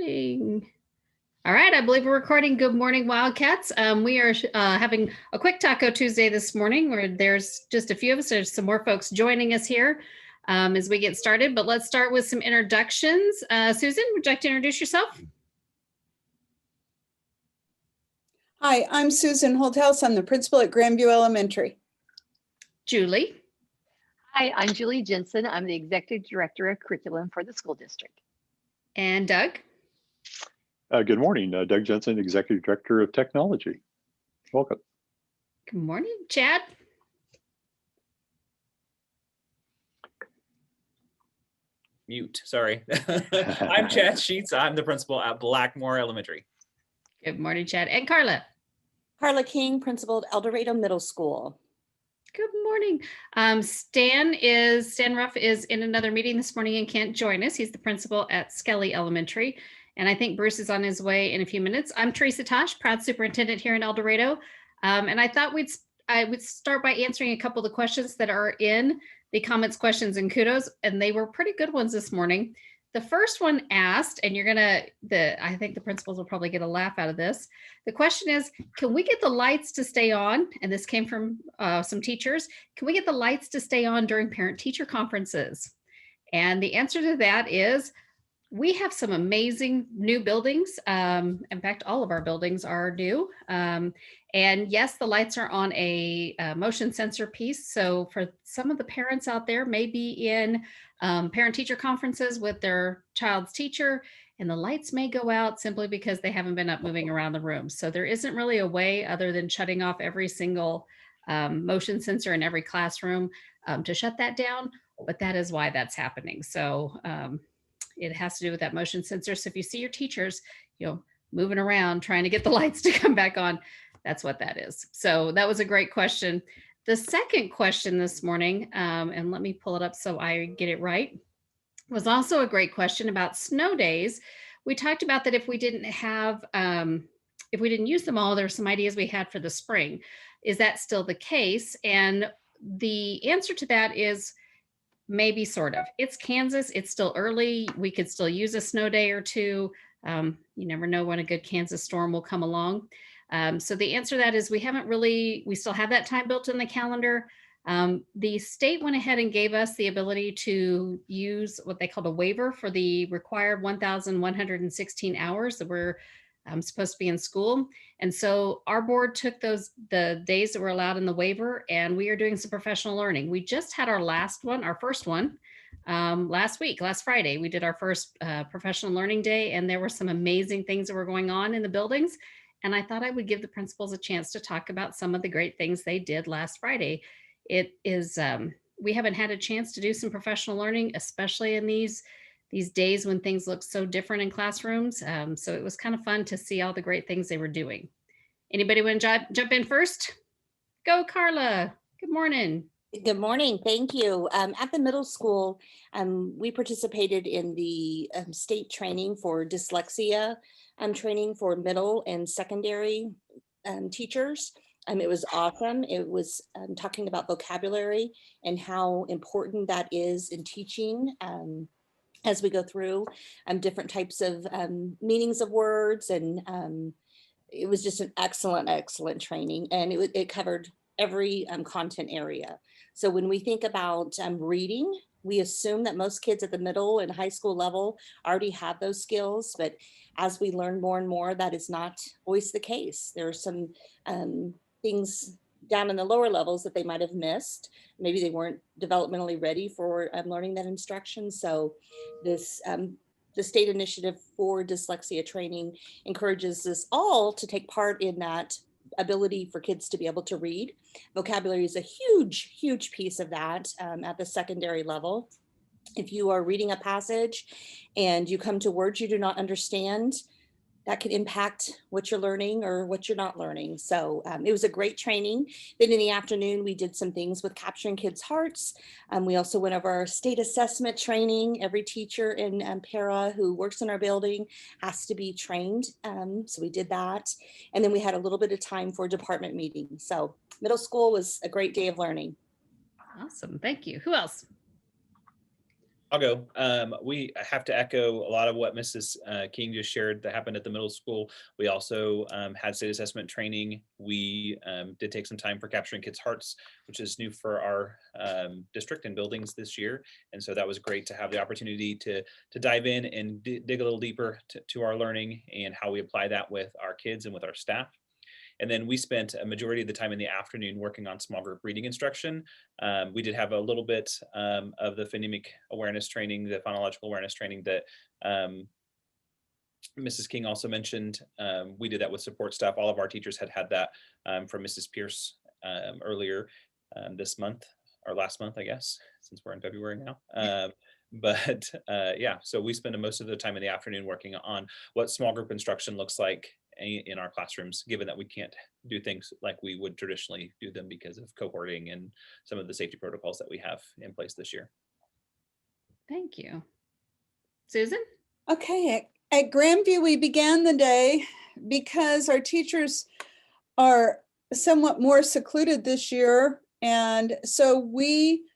morning. All right, I believe we're recording. Good morning, Wildcats. We are having a quick Taco Tuesday this morning where there's just a few of us. There's some more folks joining us here as we get started, but let's start with some introductions. Susan, would you like to introduce yourself? Hi, I'm Susan Holthouse. I'm the principal at Grandview Elementary. Julie. Hi, I'm Julie Jensen. I'm the Executive Director of Curriculum for the school district. And Doug. Good morning, Doug Jensen, Executive Director of Technology. Welcome. Good morning, Chad. Mute, sorry. I'm Chad Sheets. I'm the principal at Blackmore Elementary. Good morning, Chad. And Carla. Carla King, principal at El Dorado Middle School. Good morning. Stan Ruff is in another meeting this morning and can't join us. He's the principal at Skelly Elementary. And I think Bruce is on his way in a few minutes. I'm Teresa Tosh, proud superintendent here in El Dorado. And I thought I would start by answering a couple of the questions that are in the comments, questions, and kudos. And they were pretty good ones this morning. The first one asked, and I think the principals will probably get a laugh out of this. The question is, can we get the lights to stay on? And this came from some teachers. Can we get the lights to stay on during parent-teacher conferences? And the answer to that is, we have some amazing new buildings. In fact, all of our buildings are new. And yes, the lights are on a motion sensor piece. So for some of the parents out there, maybe in parent-teacher conferences with their child's teacher, and the lights may go out simply because they haven't been up moving around the room. So there isn't really a way other than shutting off every single motion sensor in every classroom to shut that down. But that is why that's happening. So it has to do with that motion sensor. So if you see your teachers, moving around trying to get the lights to come back on, that's what that is. So that was a great question. The second question this morning, and let me pull it up so I get it right, was also a great question about snow days. We talked about that if we didn't use them all, there were some ideas we had for the spring. Is that still the case? And the answer to that is maybe, sort of. It's Kansas. It's still early. We could still use a snow day or two. You never know when a good Kansas storm will come along. So the answer to that is we still have that time built in the calendar. The state went ahead and gave us the ability to use what they called a waiver for the required 1,116 hours that we're supposed to be in school. And so our board took the days that were allowed in the waiver, and we are doing some professional learning. We just had our first one last Friday. We did our first professional learning day, and there were some amazing things that were going on in the buildings. And I thought I would give the principals a chance to talk about some of the great things they did last Friday. It is, we haven't had a chance to do some professional learning, especially in these days when things look so different in classrooms. So it was kind of fun to see all the great things they were doing. Anybody want to jump in first? Go, Carla. Good morning. Good morning. Thank you. At the middle school, we participated in the state training for dyslexia training for middle and secondary teachers. It was awesome. It was talking about vocabulary and how important that is in teaching as we go through different types of meanings of words. And it was just an excellent training. And it covered every content area. So when we think about reading, we assume that most kids at the middle and high school level already have those skills, but as we learn more and more, that is not always the case. There are some things down in the lower levels that they might have missed. Maybe they weren't developmentally ready for learning that instruction. So this the state initiative for dyslexia training encourages us all to take part in that ability for kids to be able to read. Vocabulary is a huge piece of that at the secondary level. If you are reading a passage and you come to words you do not understand, that can impact what you're learning or what you're not learning. So it was a great training. Then in the afternoon, we did some things with capturing kids' hearts. We also went over our state assessment training. Every teacher in para who works in our building has to be trained. So we did that. And then we had a little bit of time for department meetings. So middle school was a great day of learning. Awesome, thank you. Who else? I'll go. We have to echo a lot of what Mrs. King just shared that happened at the middle school. We also had state assessment training. We did take some time for capturing kids' hearts, which is new for our district and buildings this year. And so that was great to have the opportunity to dive in and dig a little deeper to our learning and how we apply that with our kids and with our staff. And then we spent a majority of the time in the afternoon working on small group reading instruction. We did have a little bit of the phonemic awareness training, the phonological awareness training that Mrs. King also mentioned. We did that with support staff. All of our teachers had that from Mrs. Pierce earlier this month, or last month, I guess, since we're in February now. But yeah, so we spend most of the time in the afternoon working on what small group instruction looks like in our classrooms, given that we can't do things like we would traditionally do them because of cohorting and some of the safety protocols that we have in place this year. Thank you. Susan? Okay, at Grandview, we began the day because our teachers are somewhat more secluded this year. And so we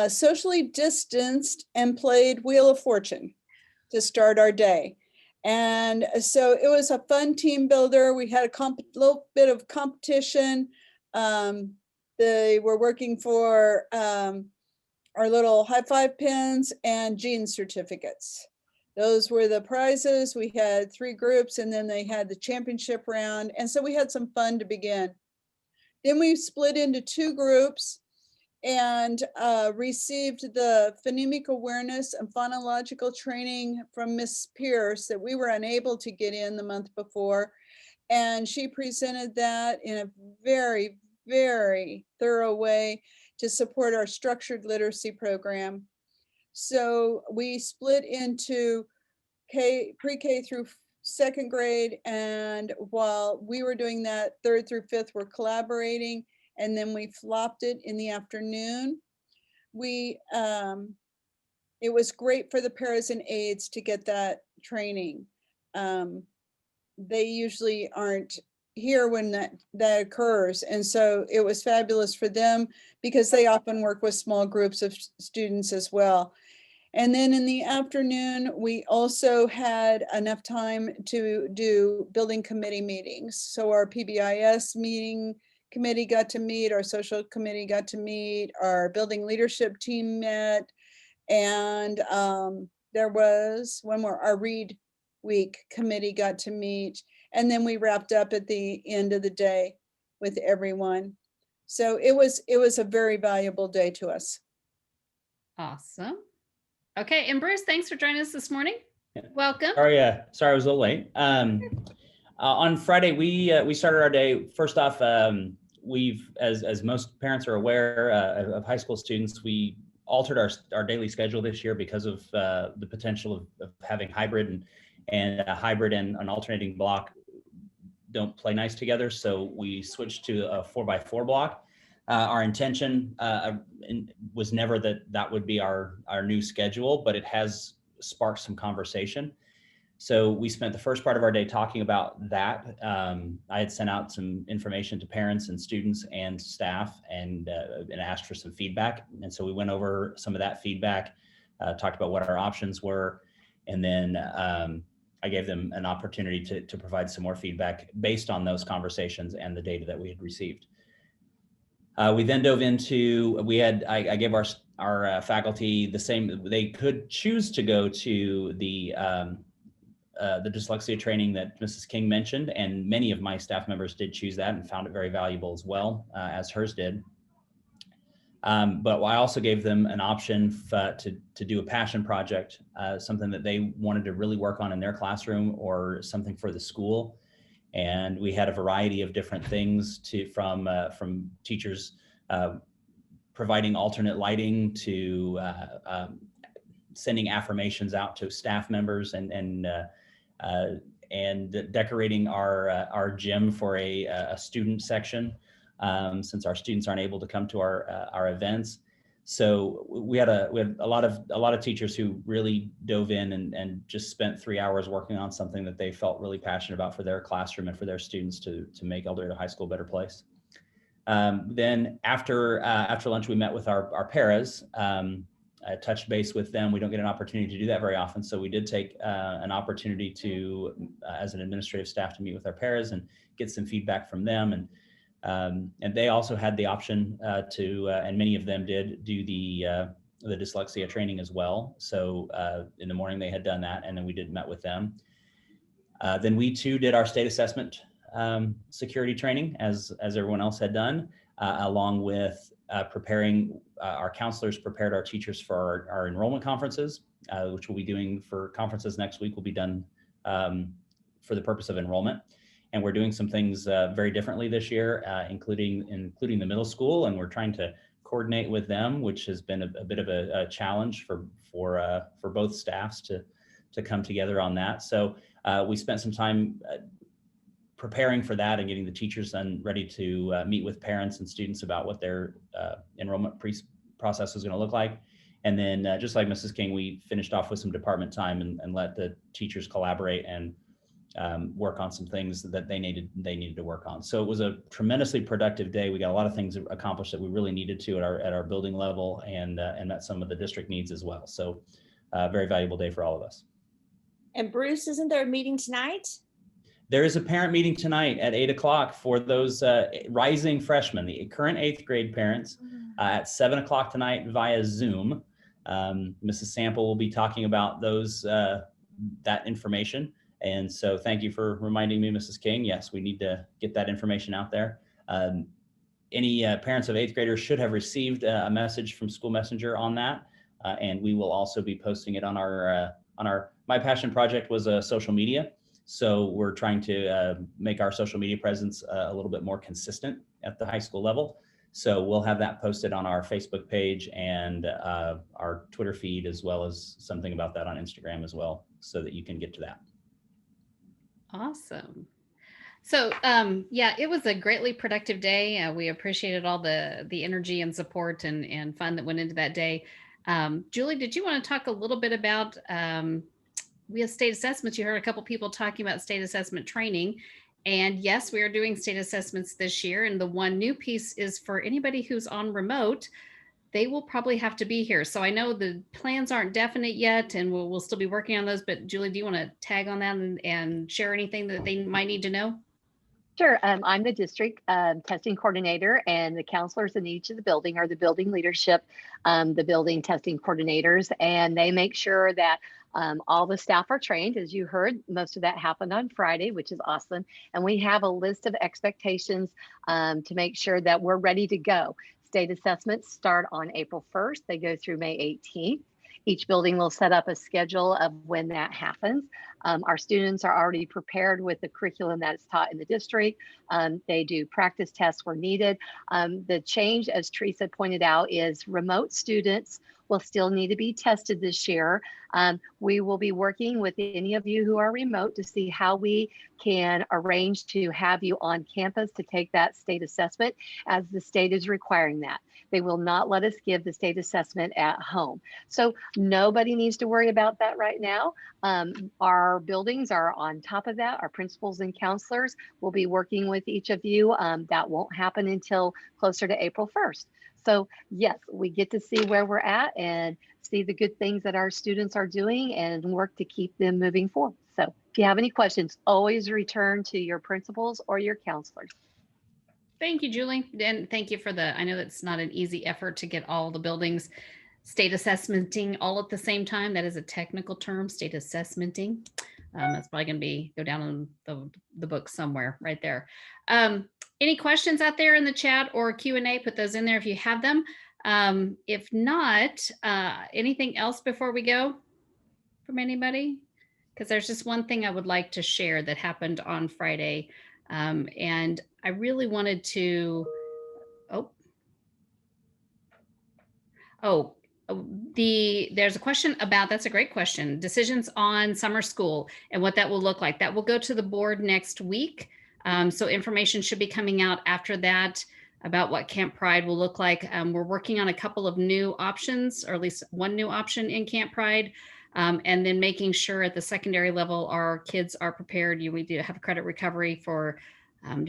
socially distanced and played Wheel of Fortune to start our day. And so it was a fun team builder. We had a little bit of competition. They were working for our little high five pins and jean certificates. Those were the prizes. We had 3 groups, and then they had the championship round. And so we had some fun to begin. Then we split into 2 groups and received the phonemic awareness and phonological training from Miss Pierce that we were unable to get in the month before. And she presented that in a very, very thorough way to support our structured literacy program. So we split into pre-K through 2nd grade. And while we were doing that, 3rd through 5th were collaborating. And then we flopped it in the afternoon. It was great for the paras and aides to get that training. They usually aren't here when that occurs. And so it was fabulous for them because they often work with small groups of students as well. And then in the afternoon, we also had enough time to do building committee meetings. So our PBIS committee got to meet, our social committee got to meet, our building leadership team met, and there was one more, our Read Week committee got to meet, and then we wrapped up at the end of the day with everyone. So it was a very valuable day to us. Awesome. Okay, and Bruce, thanks for joining us this morning. Welcome. Sorry, I was a little late. On Friday, we started our day. First off, we've, as most parents are aware of high school students, we altered our daily schedule this year because of the potential of having hybrid, and a hybrid and an alternating block don't play nice together. So we switched to a 4x4 block. Our intention was never that would be our new schedule, but it has sparked some conversation. So we spent the first part of our day talking about that. I had sent out some information to parents and students and staff and asked for some feedback. And so we went over some of that feedback, talked about what our options were, and then I gave them an opportunity to provide some more feedback based on those conversations and the data that we had received. We then dove into, I gave our faculty the same, they could choose to go to the dyslexia training that Mrs. King mentioned, and many of my staff members did choose that and found it very valuable as well, as hers did. But I also gave them an option to do a passion project, something that they wanted to really work on in their classroom or something for the school. And we had a variety of different things from teachers providing alternate lighting to sending affirmations out to staff members and decorating our gym for a student section, since our students aren't able to come to our events. So we had a lot of teachers who really dove in and just spent 3 hours working on something that they felt really passionate about for their classroom and for their students to make El Dorado High School a better place. Then after lunch, we met with our paras. touched base with them. We don't get an opportunity to do that very often. So we did take an opportunity to, as an administrative staff, to meet with our paras and get some feedback from them. And they also had the option to, and many of them did do the dyslexia training as well. So in the morning they had done that, and then we met with them. Then we too did our state assessment security training as everyone else had done, along with preparing our counselors prepared our teachers for our enrollment conferences, which we'll be doing for conferences next week. Will be done for the purpose of enrollment. And we're doing some things very differently this year, including the middle school, and we're trying to coordinate with them, which has been a bit of a challenge for both staffs to come together on that. So we spent some time preparing for that and getting the teachers then ready to meet with parents and students about what their enrollment process was going to look like. And then just like Mrs. King, we finished off with some department time and let the teachers collaborate and work on some things that they needed to work on. So it was a tremendously productive day. We got a lot of things accomplished that we really needed to at our building level, and met some of the district needs as well. So very valuable day for all of us. And Bruce, isn't there a meeting tonight? There is a parent meeting tonight at 8 o'clock for those rising freshmen, the current 8th grade parents, at 7 o'clock tonight via Zoom. Mrs. Sample will be talking about that information. And so thank you for reminding me, Mrs. King. Yes, we need to get that information out there. Any parents of 8th graders should have received a message from School Messenger on that. And we will also be posting it on our My Passion Project was a social media. So we're trying to make our social media presence a little bit more consistent at the high school level. So we'll have that posted on our Facebook page and our Twitter feed, as well as something about that on Instagram as well, so that you can get to that. Awesome. So yeah, it was a greatly productive day. We appreciated all the energy and support and fun that went into that day. Julie, did you want to talk a little bit about, we have state assessments. You heard a couple people talking about state assessment training. And yes, we are doing state assessments this year. And the one new piece is for anybody who's on remote, they will probably have to be here. So I know the plans aren't definite yet, and we'll still be working on those. But Julie, do you want to tag on that and share anything that they might need to know? Sure. I'm the district testing coordinator, and the counselors in each of the building are the building leadership, the building testing coordinators, and they make sure that all the staff are trained. As you heard, most of that happened on Friday, which is awesome. And we have a list of expectations to make sure that we're ready to go. State assessments start on April 1st. They go through May 18th. Each building will set up a schedule of when that happens. Our students are already prepared with the curriculum that is taught in the district. They do practice tests where needed. The change, as Teresa pointed out, is remote students will still need to be tested this year. We will be working with any of you who are remote to see how we can arrange to have you on campus to take that state assessment, as the state is requiring that. They will not let us give the state assessment at home. So nobody needs to worry about that right now. Our buildings are on top of that. Our principals and counselors will be working with each of you. That won't happen until closer to April 1st. So yes, we get to see where we're at and see the good things that our students are doing and work to keep them moving forward. So if you have any questions, always return to your principals or your counselors. Thank you, Julie. And thank you for I know that's not an easy effort to get all the buildings state assessmenting all at the same time. That is a technical term, state assessmenting. That's probably going to go down in the book somewhere right there. Any questions out there in the chat or Q&A? Put those in there if you have them. If not, anything else before we go from anybody? Because there's just one thing I would like to share that happened on Friday. And I really wanted to, there's a question about, that's a great question, decisions on summer school and what that will look like. That will go to the board next week. So information should be coming out after that about what Camp Pride will look like. We're working on a couple of new options, or at least one new option in Camp Pride. And then making sure at the secondary level, our kids are prepared. We do have credit recovery to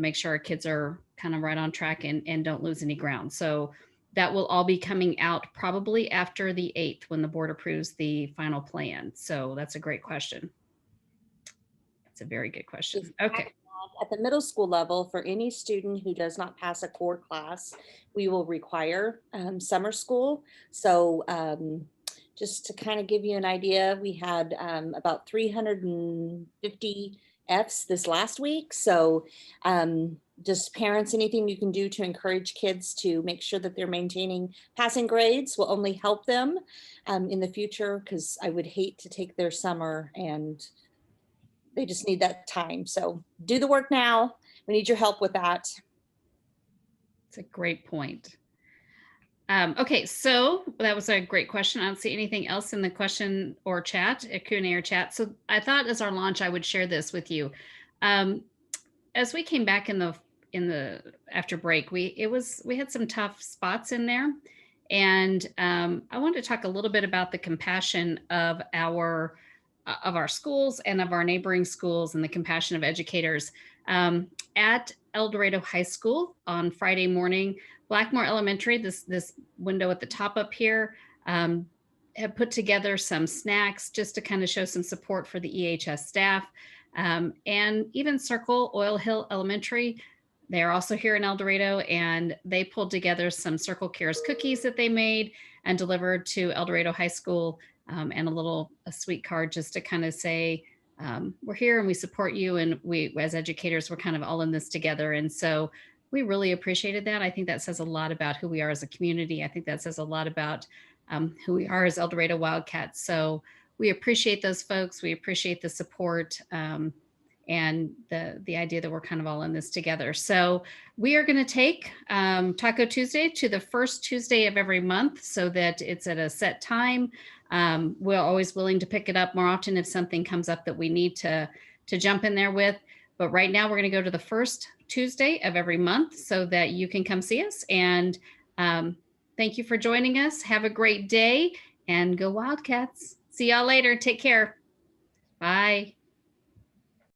make sure our kids are kind of right on track and don't lose any ground. So that will all be coming out probably after the 8th when the board approves the final plan. So that's a great question. That's a very good question. Okay. At the middle school level, for any student who does not pass a core class, we will require summer school. So just to kind of give you an idea, we had about 350 Fs this last week. So just parents, anything you can do to encourage kids to make sure that they're maintaining passing grades will only help them in the future, because I would hate to take their summer and they just need that time. So do the work now. We need your help with that. It's a great point. Okay, so that was a great question. I don't see anything else in the question or chat, a Q&A or chat. So I thought as our launch, I would share this with you. As we came back in the after break, we had some tough spots in there, and I wanted to talk a little bit about the compassion of our schools and of our neighboring schools, and the compassion of educators. At El Dorado High School on Friday morning, Blackmore Elementary, this window at the top up here, have put together some snacks just to kind of show some support for the EHS staff. And even Circle Oil Hill Elementary, they're also here in El Dorado, and they pulled together some Circle Cares cookies that they made and delivered to El Dorado High School, and a sweet card just to kind of say, we're here and we support you, and we as educators, we're kind of all in this together. And so we really appreciated that. I think that says a lot about who we are as a community. I think that says a lot about who we are as El Dorado Wildcats. So we appreciate those folks. We appreciate the support, and the idea that we're kind of all in this together. So we are going to take Taco Tuesday to the first Tuesday of every month, so that it's at a set time. We're always willing to pick it up more often if something comes up that we need to jump in there with. But right now we're going to go to the first Tuesday of every month so that you can come see us. And thank you for joining us. Have a great day, and go Wildcats. See y'all later. Take care. Bye.